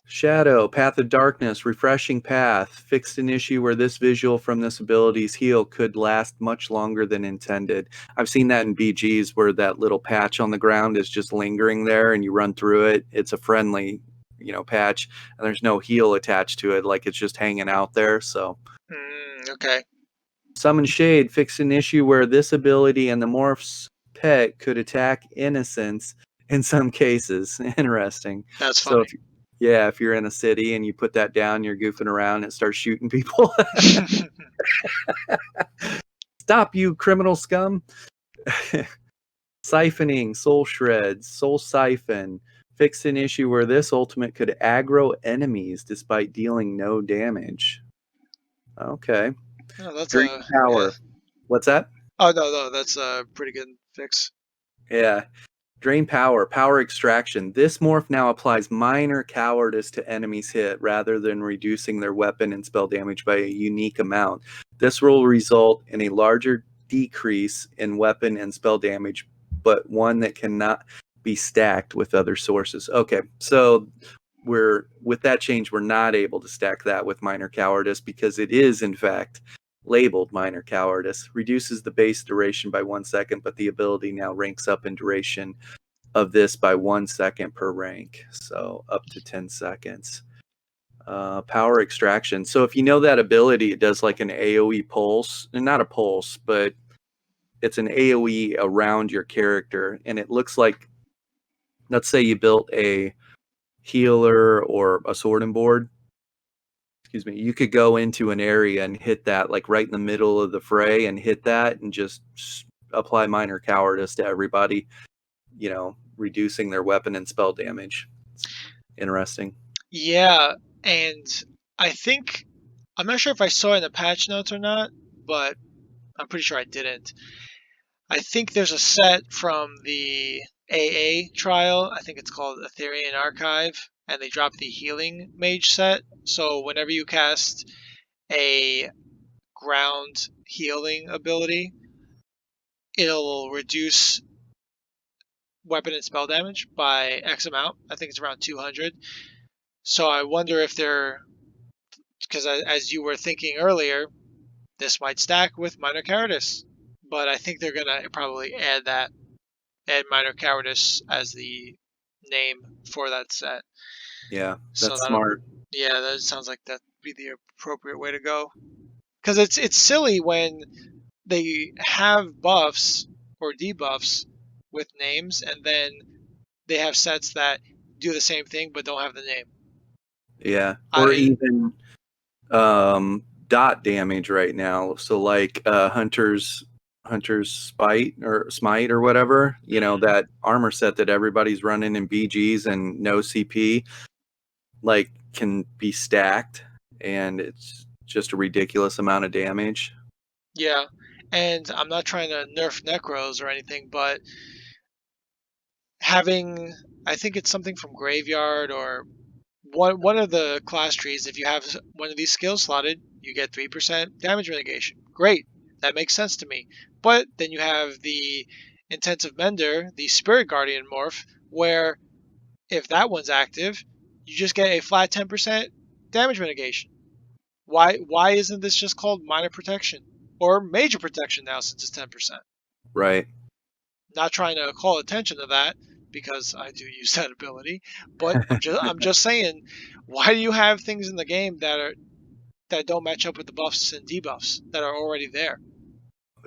Shadow, Path of Darkness, Refreshing Path, fixed an issue where this visual from this ability's heal could last much longer than intended. I've seen that in BGs where that little patch on the ground is just lingering there and you run through it. It's a friendly, patch, and there's no heal attached to it, like it's just hanging out there. So okay. Summon Shade, fixed an issue where this ability and the morph's pet could attack innocents in some cases. Interesting. That's funny. So if you're in a city and you put that down, you're goofing around and start shooting people. Stop, you criminal scum. Siphoning, Soul Shreds, Soul Siphon. Fixed an issue where this ultimate could aggro enemies despite dealing no damage. Okay. Oh, that's Drink Power. Yeah. What's that? Oh, no, that's a pretty good fix. Yeah. Drain Power, Power Extraction. This morph now applies minor cowardice to enemies hit rather than reducing their weapon and spell damage by a unique amount. This will result in a larger decrease in weapon and spell damage, but one that cannot be stacked with other sources. Okay, so with that change, we're not able to stack that with minor cowardice because it is, in fact, labeled minor cowardice. Reduces the base duration by 1 second, but the ability now ranks up in duration of this by 1 second per rank, so up to 10 seconds. Power Extraction. So if you know that ability, it does like an AoE pulse, and not a pulse, but it's an AoE around your character, and it looks like, let's say you built a healer or a sword and board, excuse me, you could go into an area and hit that, like right in the middle of the fray, and hit that and just apply minor cowardice to everybody, reducing their weapon and spell damage. It's interesting. Yeah, and I think, I'm not sure if I saw it in the patch notes or not, but I'm pretty sure I didn't. I think there's a set from the AA trial. I think it's called Etherean Archive, and they dropped the Healing Mage set. So whenever you cast a ground healing ability, it'll reduce weapon and spell damage by X amount. I think it's around 200. So I wonder if they're, because as you were thinking earlier, this might stack with Minor Cowardice. But I think they're going to probably add Minor Cowardice as the name for that set. Yeah, So that's smart. Yeah, that sounds like that'd be the appropriate way to go. Because it's silly when they have buffs or debuffs with names, and then they have sets that do the same thing but don't have the name. Yeah, or even dot damage right now. So like Hunter's Spite or Smite or whatever, that armor set that everybody's running in BGs and no CP, like can be stacked, and it's just a ridiculous amount of damage. Yeah, and I'm not trying to nerf Necros or anything, but having, I think it's something from Graveyard or one of the class trees, if you have one of these skills slotted, you get 3% damage mitigation. Great, that makes sense to me. But then you have the Intensive Mender, the Spirit Guardian morph, where if that one's active, you just get a flat 10% damage mitigation. Why isn't this just called minor protection or major protection now, since it's 10%? Right. Not trying to call attention to that, because I do use that ability, but I'm just saying, why do you have things in the game that don't match up with the buffs and debuffs that are already there?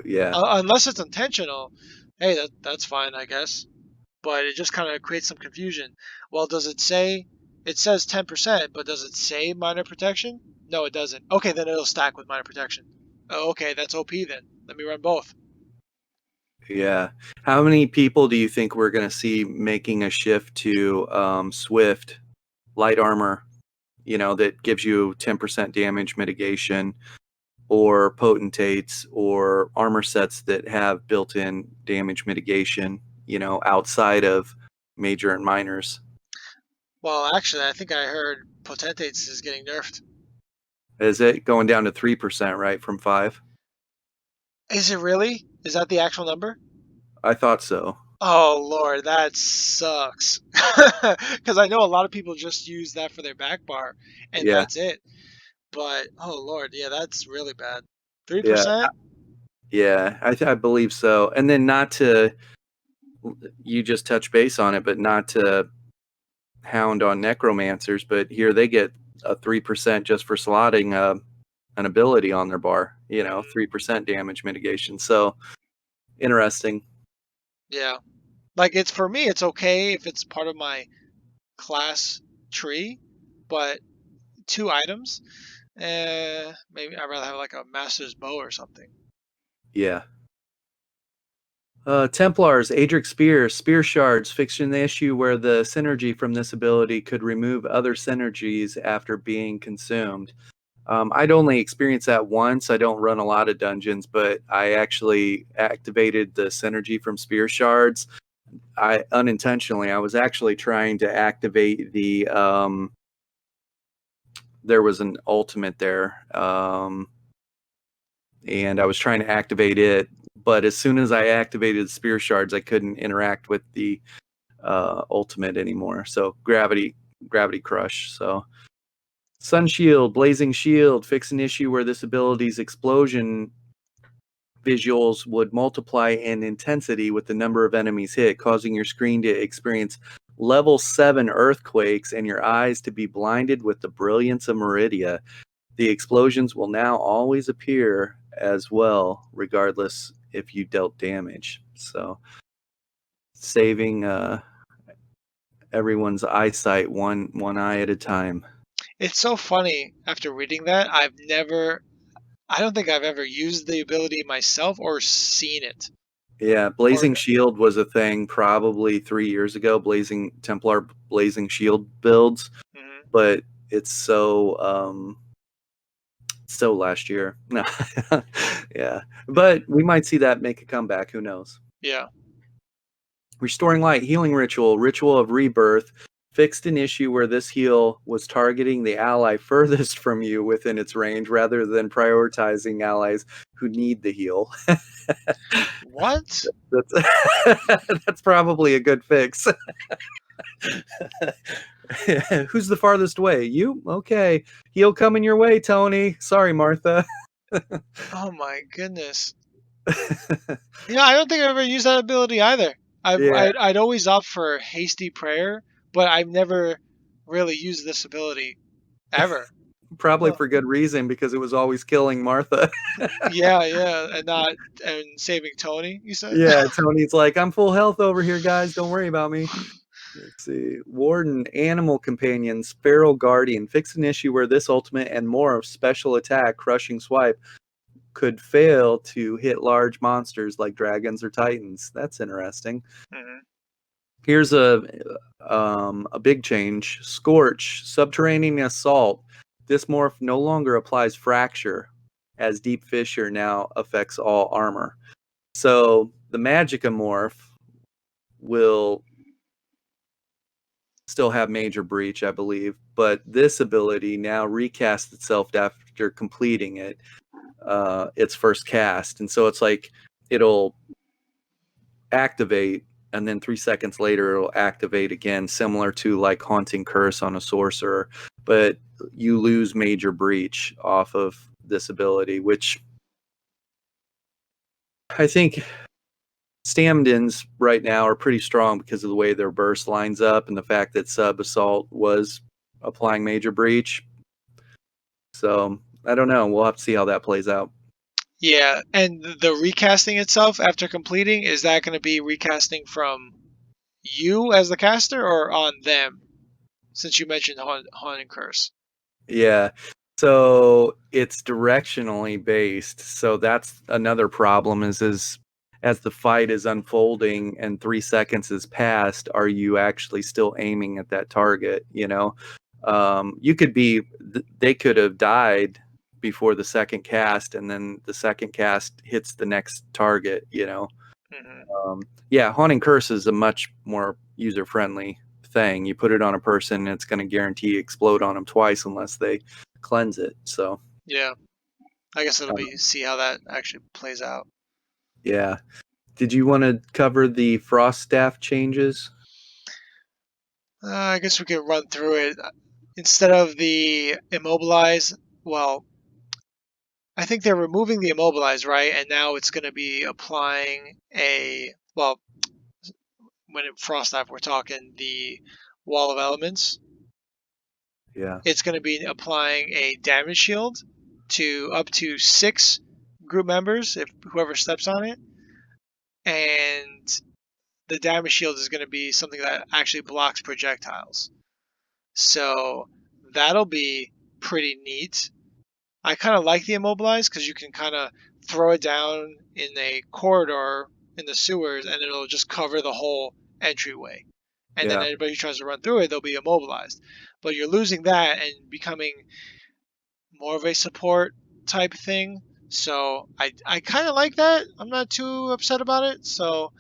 Yeah. Unless it's intentional, hey, that's fine, I guess. But it just kind of creates some confusion. Well, does it say? It says 10%, but does it say minor protection? No, it doesn't. Okay, then it'll stack with minor protection. Oh, okay, that's OP then. Let me run both. Yeah. How many people do you think we're going to see making a shift to Swift light armor, that gives you 10% damage mitigation, or potentates or armor sets that have built-in damage mitigation, outside of major and minors? Well, actually, I think I heard Potentates is getting nerfed. Is it going down to 3%, right, from 5? Is it really? Is that the actual number? I thought so. Oh, Lord, that sucks. Because I know a lot of people just use that for their back bar, and Yeah. that's it. But, oh, Lord, yeah, that's really bad. Yeah. 3%? Yeah, I believe so. And then not to, you just touch base on it, but not to hound on necromancers, but here they get a 3% just for slotting an ability on their bar, 3% damage mitigation. So interesting. Yeah. Like, for me, it's okay if it's part of my class tree, but 2 items, maybe I'd rather have like a master's bow or something. Yeah. Templars, Adric Spear Shards, fixing the issue where the synergy from this ability could remove other synergies after being consumed. I'd only experienced that once. I don't run a lot of dungeons, but I actually activated the synergy from Spear Shards. I was actually trying to activate the there was an ultimate there, and I was trying to activate it, but as soon as I activated Spear Shards, I couldn't interact with the ultimate anymore. So gravity crush. So Sun Shield, Blazing Shield, fix an issue where this ability's explosion visuals would multiply in intensity with the number of enemies hit, causing your screen to experience level 7 earthquakes and your eyes to be blinded with the brilliance of Meridia. The explosions will now always appear as well, regardless if you dealt damage. So saving everyone's eyesight one eye at a time. It's so funny after reading that. I don't think I've ever used the ability myself or seen it. Yeah, Or Blazing Shield was a thing probably 3 years ago, Templar Blazing Shield builds, Mhm. but it's so last year. No. Yeah. But we might see that make a comeback, who knows. Yeah. Restoring Light, Healing Ritual, Ritual of Rebirth, fixed an issue where this heal was targeting the ally furthest from you within its range rather than prioritizing allies who need the heal. What? That's probably a good fix. Who's the farthest away? You? Okay. Heal coming your way, Tony. Sorry, Martha. Oh my goodness. Yeah, I don't think I've ever used that ability either. Yeah, I'd always opt for hasty prayer, but I've never really used this ability ever. probably Huh. for good reason because it was always killing Martha. Yeah, and saving Tony. You said. Yeah, Tony's like, I'm full health over here, guys. Don't worry about me. Let's see. Warden, Animal Companions, Feral Guardian. Fix an issue where this ultimate and more of special attack, Crushing Swipe, could fail to hit large monsters like dragons or titans. That's interesting. Mhm. Here's a big change. Scorch, Subterranean Assault. This morph no longer applies Fracture, as Deep Fissure now affects all armor. So the Magicka morph will still have Major Breach, I believe, but this ability now recasts itself after completing its first cast, and so it's like it'll activate, and then 3 seconds later it'll activate again, similar to like Haunting Curse on a sorcerer, but you lose Major Breach off of this ability, which I think Stamdens right now are pretty strong because of the way their burst lines up and the fact that Sub Assault was applying Major Breach. So I don't know. We'll have to see how that plays out. Yeah, and the recasting itself after completing, is that going to be recasting from you as the caster or on them? Since you mentioned Haunting Curse. Yeah. So it's directionally based. So that's another problem is as the fight is unfolding and 3 seconds has passed, are you actually still aiming at that target? They could have died before the second cast, and then the second cast hits the next target. Mhm. Yeah, Haunting Curse is a much more user-friendly thing. You put it on a person, it's going to guarantee explode on them twice unless they cleanse it. So, Yeah, I guess it'll um, be see how that actually plays out. yeah. Did you want to cover the Frost Staff changes? I guess we could run through it. Instead of the immobilize, well, I think they're removing the immobilize, right? And now it's going to be applying when in Frost Knife we're talking the Wall of Elements. Yeah. It's going to be applying a damage shield to up to 6 group members if whoever steps on it. And the damage shield is going to be something that actually blocks projectiles. So that'll be pretty neat. I kind of like the immobilize because you can kind of throw it down in a corridor in the sewers and it'll just cover the whole entryway. And then Yeah. anybody who tries to run through it, they'll be immobilized. But you're losing that and becoming more of a support type thing. So I kind of like that. I'm not too upset about it. So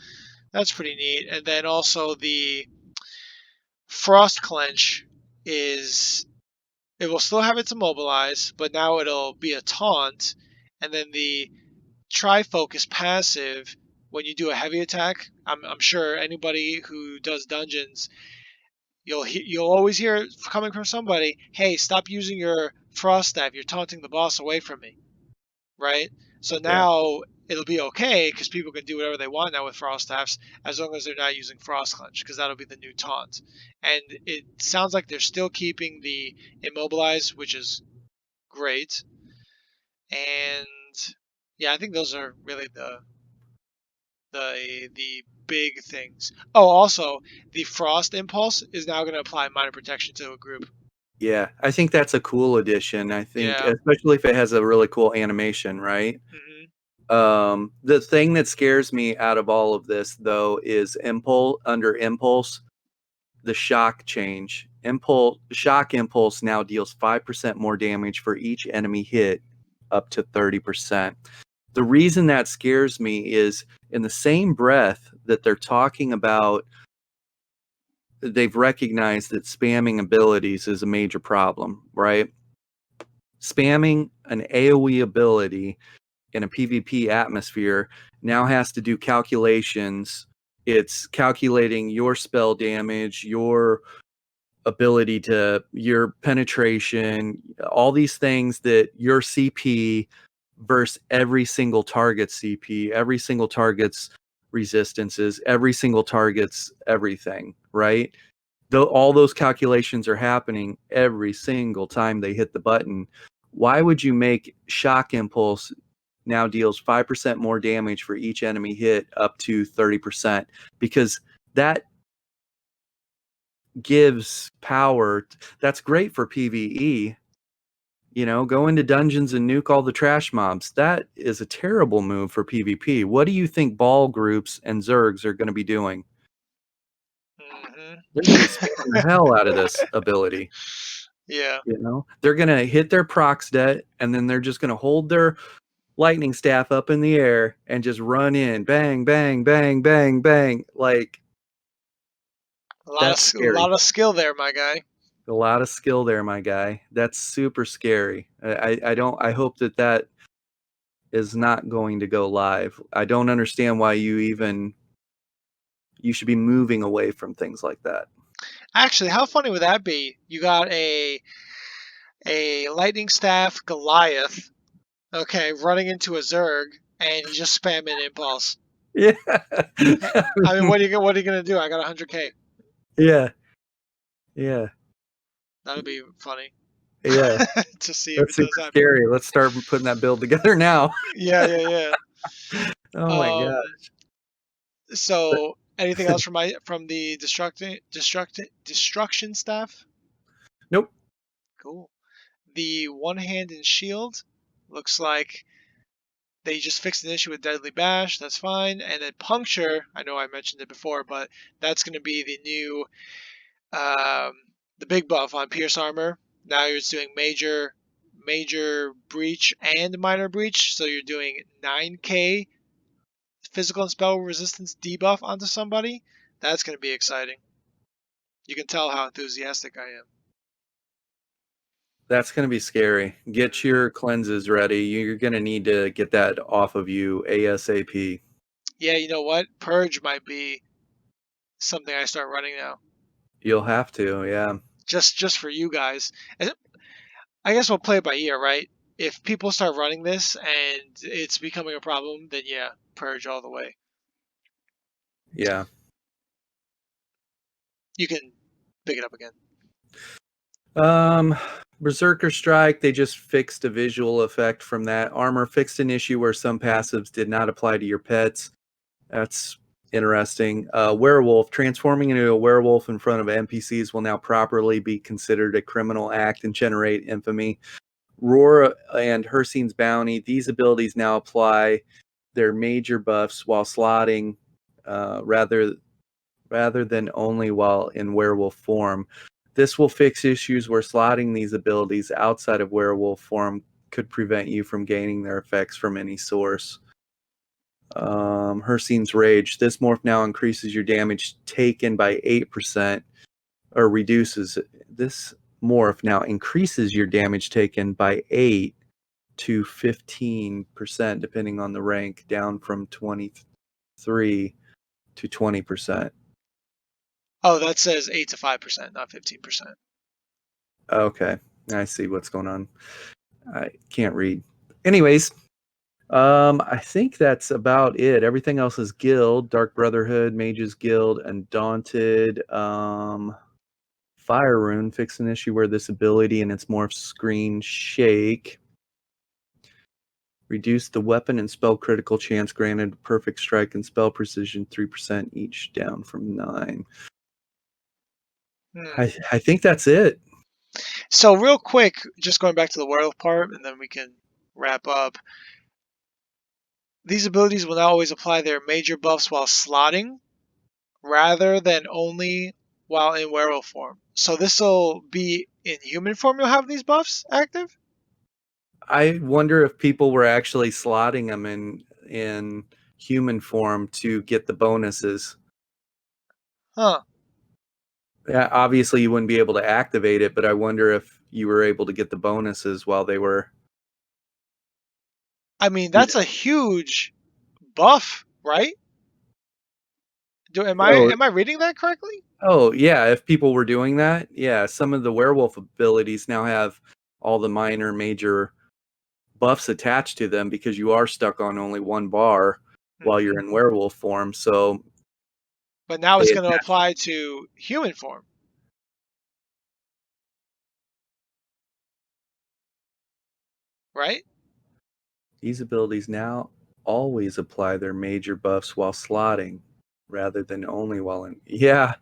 that's pretty neat. And then also the Frost Clench is it will still have its immobilize, but now it'll be a taunt. And then the Tri-Focus passive, when you do a heavy attack, I'm sure anybody who does dungeons, you'll always hear coming from somebody, hey, stop using your Frost Staff, you're taunting the boss away from me, right? So Yeah. now it'll be okay because people can do whatever they want now with Frost Staffs as long as they're not using Frost Clench because that'll be the new taunt. And it sounds like they're still keeping the Immobilize, which is great. And yeah, I think those are really the big things. Oh, also the Frost Impulse is now going to apply minor protection to a group. Yeah, I think that's a cool addition. I think, Yeah. especially if it has a really cool animation, right? The thing that scares me out of all of this, though, is under impulse, the shock change. Shock impulse now deals 5% more damage for each enemy hit, up to 30%. The reason that scares me is in the same breath that they're talking about, they've recognized that spamming abilities is a major problem, right? Spamming an AoE ability in a PvP atmosphere now has to do calculations. It's calculating your spell damage, your ability to, your penetration, all these things, that your CP versus every single target's CP, every single target's resistances, every single target's everything, right? Though all those calculations are happening every single time they hit the button. Why would you make shock impulse now deals 5% more damage for each enemy hit, up to 30%? Because that gives power. That's great for PvE. Go into dungeons and nuke all the trash mobs. That is a terrible move for PvP. What do you think ball groups and Zergs are going to be doing? They're going to be spamming the hell out of this ability. Yeah. They're going to hit their procs det, and then they're just going to hold their lightning staff up in the air and just run in. Bang, bang, bang, bang, bang. Like, that's scary. A lot of skill there, my guy. A lot of skill there, my guy. That's super scary. I hope that is not going to go live. I don't understand why you should be moving away from things like that. Actually, how funny would that be? You got a lightning staff Goliath, okay, running into a Zerg, and he's just spamming impulse. Yeah. I mean, what are you gonna do? I got 100K. Yeah. Yeah. That would be funny. Yeah. To see That's if it does super happen. scary. Let's start putting that build together now. Yeah. Oh my gosh. So, anything else from the destruction staff? Nope. Cool. The one hand and shield looks like they just fixed an issue with Deadly Bash. That's fine. And then puncture. I know I mentioned it before, but that's going to be the new, the big buff on Pierce Armor. Now you're doing major breach and minor breach. So you're doing 9K physical and spell resistance debuff onto somebody. That's going to be exciting. You can tell how enthusiastic I am. That's going to be scary. Get your cleanses ready. You're going to need to get that off of you ASAP. Yeah, you know what? Purge might be something I start running now. You'll have to, yeah. Just for you guys. I guess we'll play it by ear, right? If people start running this and it's becoming a problem, then yeah, purge all the way. Yeah. You can pick it up again. Berserker Strike, they just fixed a visual effect from that. Armor fixed an issue where some passives did not apply to your pets. That's interesting. Werewolf, transforming into a werewolf in front of NPCs will now properly be considered a criminal act and generate infamy. Roar and Hircine's Bounty, these abilities now apply their major buffs while slotting, rather than only while in werewolf form. This will fix issues where slotting these abilities outside of werewolf form could prevent you from gaining their effects from any source. Hircine's Rage. This morph now increases your damage taken by 8%, or reduces. This morph now increases your damage taken by 8 to 15%, depending on the rank, down from 23 to 20%. Oh, that says 8 to 5%, not 15%. Okay, I see what's going on. I can't read. Anyways, I think that's about it. Everything else is Guild, Dark Brotherhood, Mages Guild, Undaunted. Fire Rune, fix an issue where this ability and its morph screen shake. Reduce the weapon and spell critical chance granted, perfect strike and spell precision 3% each, down from 9. I think that's it. So real quick, just going back to the werewolf part, and then we can wrap up. These abilities will now always apply their major buffs while slotting, rather than only while in werewolf form. So this will be in human form. You'll have these buffs active. I wonder if people were actually slotting them in human form to get the bonuses. Huh. Yeah, obviously you wouldn't be able to activate it, but I wonder if you were able to get the bonuses while they were. I mean, that's a huge buff, right? Am Oh, I reading that correctly? oh yeah, if people were doing that, yeah, some of the werewolf abilities now have all the minor major buffs attached to them because you are stuck on only one bar while you're in werewolf form. So But now they it's going to attach apply to human form, right? these abilities now always apply their major buffs while slotting rather than only while in. Yeah,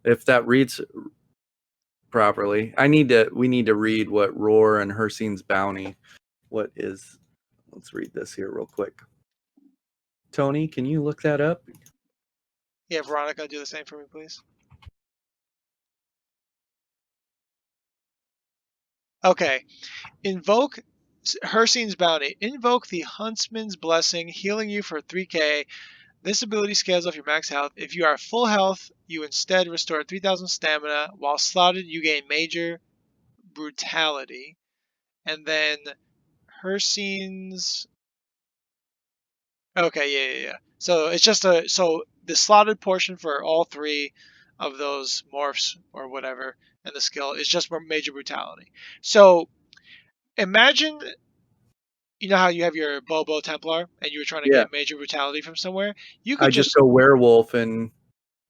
if that reads properly. We need to read what Roar and Hersine's bounty. What is, let's read this here real quick. Tony, can you look that up? Yeah, Veronica, do the same for me, please. Okay. Invoke Hersine's bounty. Invoke the Huntsman's blessing, healing you for 3k. This ability scales off your max health. If you are full health, you instead restore 3000 stamina. While slotted, you gain major brutality. And then Hersine's. Okay, yeah. So it's just so the slotted portion for all three of those morphs or whatever, and the skill is just major brutality. So imagine, you know how you have your Bobo Templar and you were trying to Yeah, get major brutality from somewhere? You I could just just, go werewolf and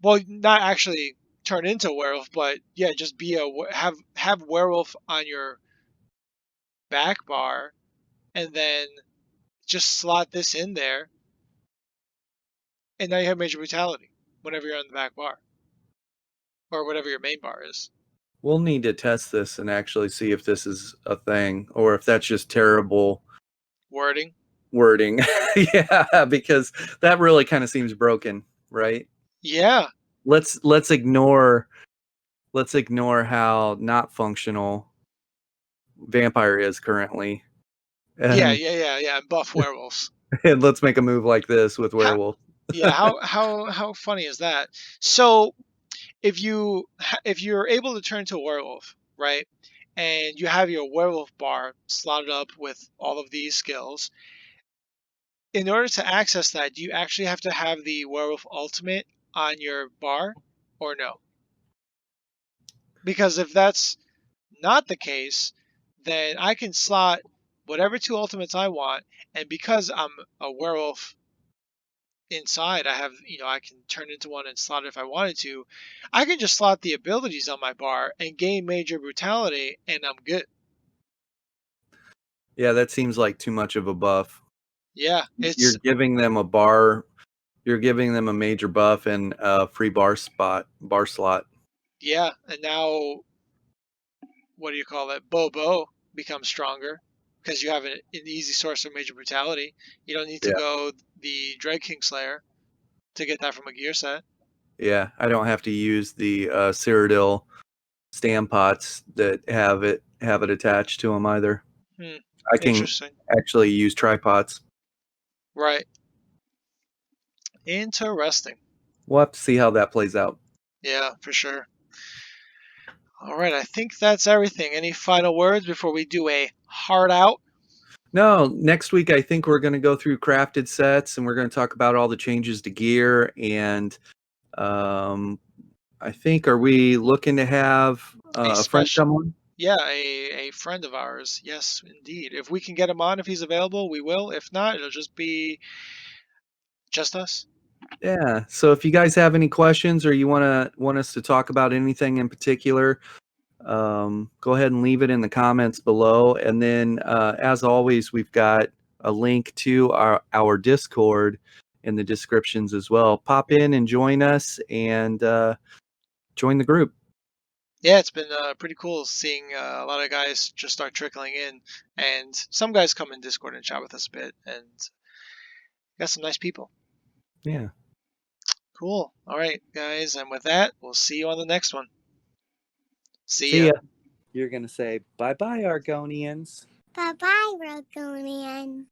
well, not actually turn into a werewolf, but yeah, just be have werewolf on your back bar, and then just slot this in there, and now you have major brutality whenever you're on the back bar or whatever your main bar is. we'll need to test this and actually see if this is a thing or if that's just terrible Wording. wording. Yeah, because that really kind of seems broken, right? Yeah, Let's ignore how not functional Vampire is currently. yeah, And yeah, yeah, yeah. Buff werewolves. and let's make a move like this with How, werewolf. yeah, how funny is that? So if you're able to turn to a werewolf, right, and you have your werewolf bar slotted up with all of these skills, in order to access that, do you actually have to have the werewolf ultimate on your bar, or no? Because if that's not the case, then I can slot whatever two ultimates I want, and because I'm a werewolf inside, I have, I can turn into one and slot it if I wanted to. I can just slot the abilities on my bar and gain major brutality, and I'm good. Yeah, that seems like too much of a buff. Yeah, You're it's giving them a bar, you're giving them a major buff and a free bar slot. yeah, and now what do you call it? Bobo becomes stronger because you have an easy source of major brutality. You don't need to Yeah. go the Dread King Slayer to get that from a gear set. Yeah, I don't have to use the Cyrodiil stand pots that have it attached to them either. Hmm, I can interesting. actually use tripods. Right. Interesting. We'll have to see how that plays out. Yeah, for sure. All right, I think that's everything. Any final words before we do a hard out? No, next week I think we're going to go through crafted sets and we're going to talk about all the changes to gear and I think, are we looking to have A a friend special, come on? yeah, a friend of ours. Yes, indeed. If we can get him on, if he's available, we will. If not, it'll just be just us. Yeah. So if you guys have any questions or you want us to talk about anything in particular, go ahead and leave it in the comments below. And then, as always, we've got a link to our Discord in the descriptions as well. Pop in and join us and join the group. yeah, it's been pretty cool seeing a lot of guys just start trickling in, and some guys come in Discord and chat with us a bit, and got some nice people. Yeah. Cool. All right, guys, and with that, we'll see you on the next one. See See ya. ya. You're gonna say bye-bye, Argonians. Bye bye, Rogonian.